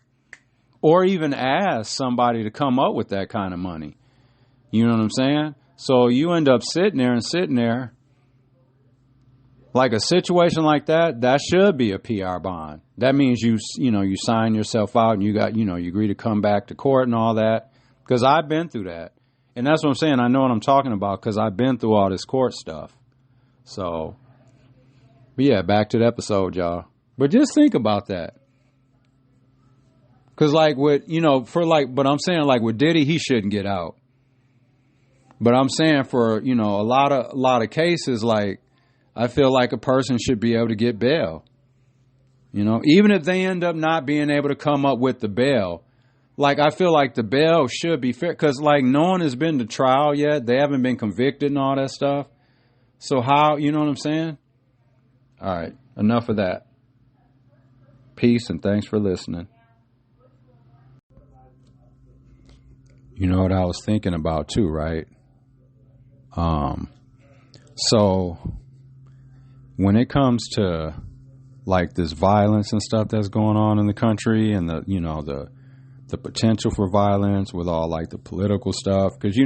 or even ask somebody to come up with that kind of money. You know what I'm saying? So you end up sitting there, Like a situation like that, that should be a PR bond. That means you sign yourself out and you agree to come back to court and all that. Because I've been through that. And that's what I'm saying. I know what I'm talking about because I've been through all this court stuff. So, but yeah, back to the episode, y'all. But just think about that. Because like with, but I'm saying like with Diddy, he shouldn't get out. But I'm saying for, a lot of cases, like, I feel like a person should be able to get bail. Even if they end up not being able to come up with the bail. Like, I feel like the bail should be fair. Because, like, no one has been to trial yet. They haven't been convicted and all that stuff. So how, you know what I'm saying? All right. Enough of that. Peace and thanks for listening. You know what I was thinking about too, right? So when it comes to like this violence and stuff that's going on in the country and the potential for violence with all like the political stuff, because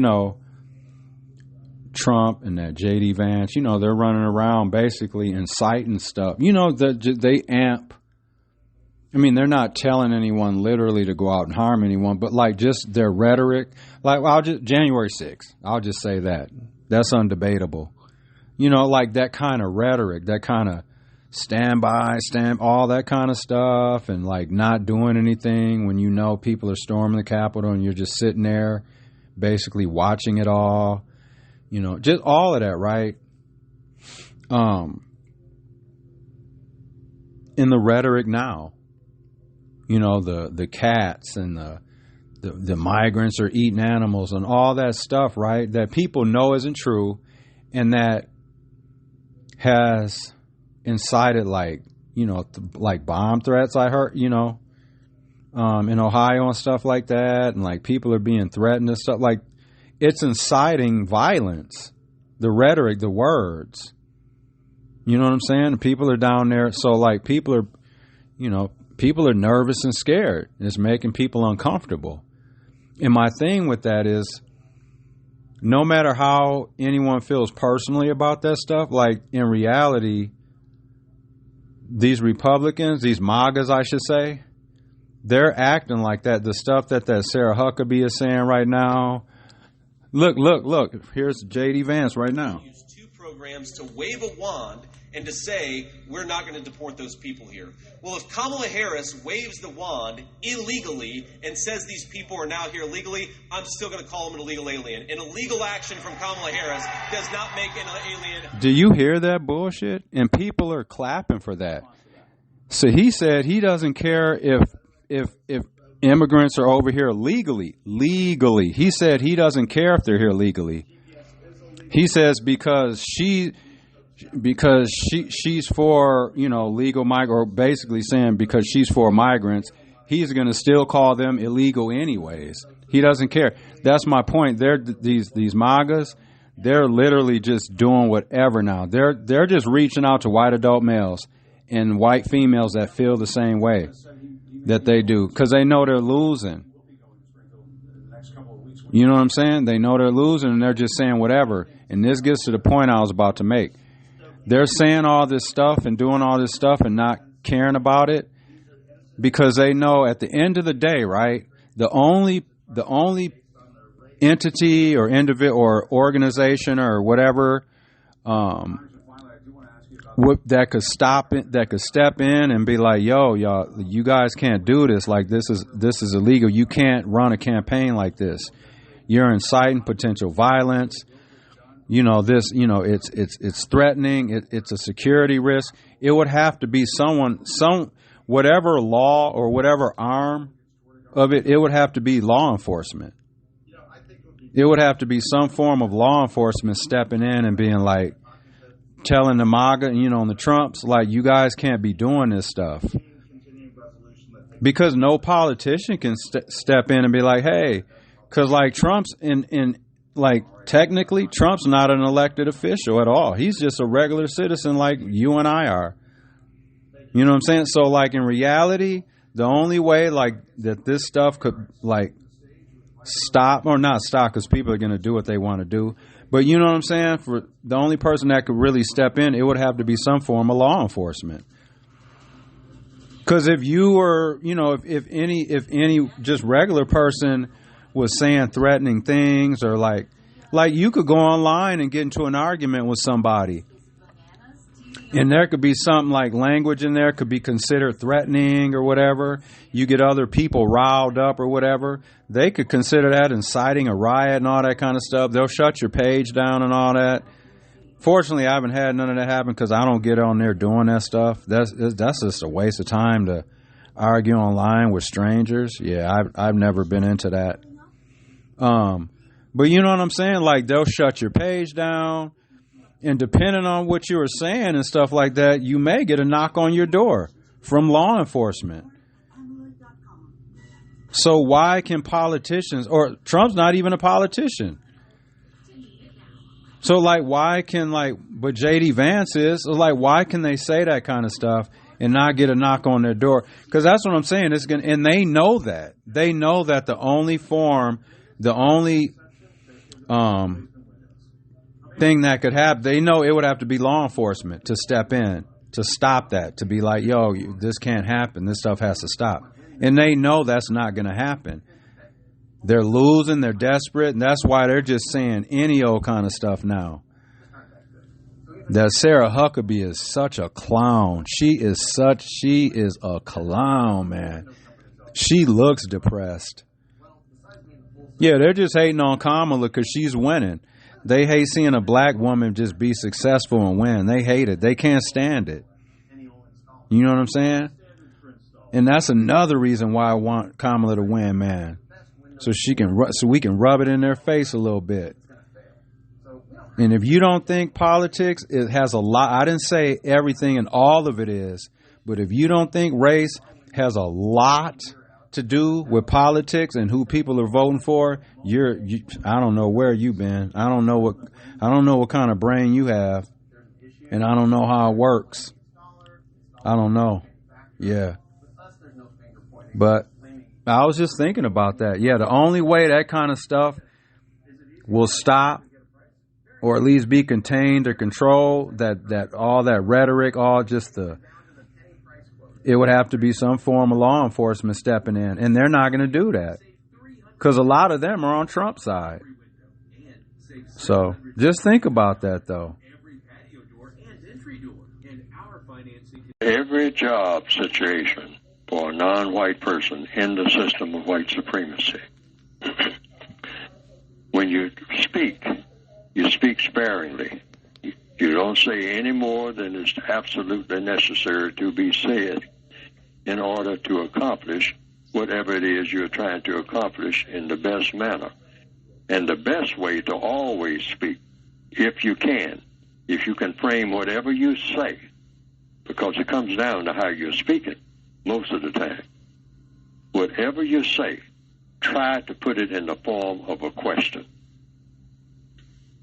Trump and that JD Vance, they're running around basically inciting stuff. They amp. I mean, they're not telling anyone literally to go out and harm anyone, but like just their rhetoric. Like January 6th, I'll just say that. That's undebatable. Like that kind of rhetoric, that kind of stand, all that kind of stuff, and like not doing anything when people are storming the Capitol and you're just sitting there basically watching it all. Just all of that, right? In the rhetoric now, the cats and the migrants are eating animals and all that stuff, right? That people know isn't true, and that has incited like bomb threats. I heard, in Ohio and stuff like that, and like people are being threatened and stuff. Like it's inciting violence. The rhetoric, the words. You know what I'm saying? People are down there, so like people are nervous and scared. It's making people uncomfortable. And my thing with that is, no matter how anyone feels personally about that stuff, like in reality, these Republicans, these MAGAs, I should say, they're acting like that. The stuff that Sarah Huckabee is saying right now. Look. Here's JD Vance right now. Use two programs to wave a wand and to say, we're not going to deport those people here. Well, if Kamala Harris waves the wand illegally and says these people are now here legally, I'm still going to call them an illegal alien. An illegal action from Kamala Harris does not make an alien. Do you hear that bullshit? And people are clapping for that. So he said he doesn't care if immigrants are over here legally. He said he doesn't care if they're here legally. He says because she's for, legal migrants, or basically saying because she's for migrants, he's going to still call them illegal anyways. He doesn't care. That's my point. They're these MAGAs, they're literally just doing whatever now. They're just reaching out to white adult males and white females that feel the same way that they do, because they know they're losing. You know what I'm saying? They know they're losing and they're just saying whatever. And this gets to the point I was about to make. They're saying all this stuff and doing all this stuff and not caring about it because they know at the end of the day, right, the only entity or individual or organization or whatever that could stop it, that could step in and be like, yo, y'all, you guys can't do this. Like this is illegal. You can't run a campaign like this. You're inciting potential violence. It's threatening. It's a security risk. It would have to be whatever law or whatever arm of it, it would have to be law enforcement. It would have to be some form of law enforcement stepping in and being like, telling the MAGA, and the Trumps, like, you guys can't be doing this stuff. Because no politician can step in and be like, hey, because like Trump's technically, Trump's not an elected official at all. He's just a regular citizen like you and I are. You know what I'm saying? So, like, in reality, the only way, like, that this stuff could, like, stop, or not stop, because people are going to do what they want to do. But you know what I'm saying? For the only person that could really step in, it would have to be some form of law enforcement. Because if you were, you know, if any just regular person was saying threatening things, or like you could go online and get into an argument with somebody, and there could be something like language in there could be considered threatening or whatever. You get other people riled up or whatever. They could consider that inciting a riot and all that kind of stuff. They'll shut your page down and all that. Fortunately, I haven't had none of that happen because I don't get on there doing that stuff. That's just a waste of time to argue online with strangers. Yeah, I've never been into that. But you know what I'm saying? Like, they'll shut your page down. And depending on what you were saying and stuff like that, you may get a knock on your door from law enforcement. So why can politicians, or Trump's not even a politician. So like, why can but J.D. Vance is, like, why can they say that kind of stuff and not get a knock on their door? Because that's what I'm saying. And they know that. They know that the only thing that could happen, they know it would have to be law enforcement to step in to stop that, to be like, yo, this can't happen, this stuff has to stop. And they know that's not going to happen. They're losing, they're desperate, and that's why they're just saying any old kind of stuff now. That Sarah Huckabee is such a clown. She is a clown, man. She looks depressed. Yeah, they're just hating on Kamala because she's winning. They hate seeing a black woman just be successful and win. They hate it. They can't stand it. You know what I'm saying? And that's another reason why I want Kamala to win, man. So we can rub it in their face a little bit. And if you don't think politics, it has a lot. I didn't say everything and all of it is, but if you don't think race has a lot to do with politics and who people are voting for, I don't know where you've been. I don't know what kind of brain you have, and I don't know how it works. I don't know. Yeah. But I was just thinking about that. Yeah, the only way that kind of stuff will stop, or at least be contained or controlled, that all that rhetoric, it would have to be some form of law enforcement stepping in. And they're not going to do that because a lot of them are on Trump's side. So just think about that, though. Every job situation for a non-white person in the system of white supremacy, when you speak sparingly. You don't say any more than is absolutely necessary to be said in order to accomplish whatever it is you're trying to accomplish in the best manner. And the best way to always speak, if you can frame whatever you say, because it comes down to how you're speaking most of the time. Whatever you say, try to put it in the form of a question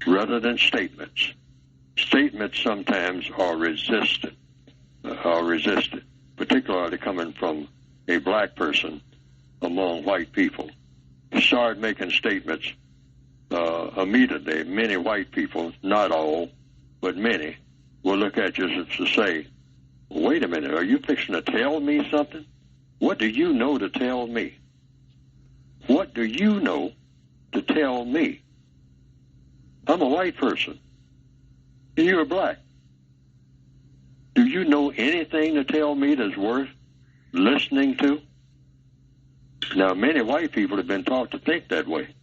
rather than statements. Statements sometimes are resisted, particularly coming from a black person among white people. You start making statements immediately. Many white people, not all, but many, will look at you to say, wait a minute, are you fixing to tell me something? What do you know to tell me? What do you know to tell me? I'm a white person, and you're black. Do you know anything to tell me that's worth listening to? Now, many white people have been taught to think that way.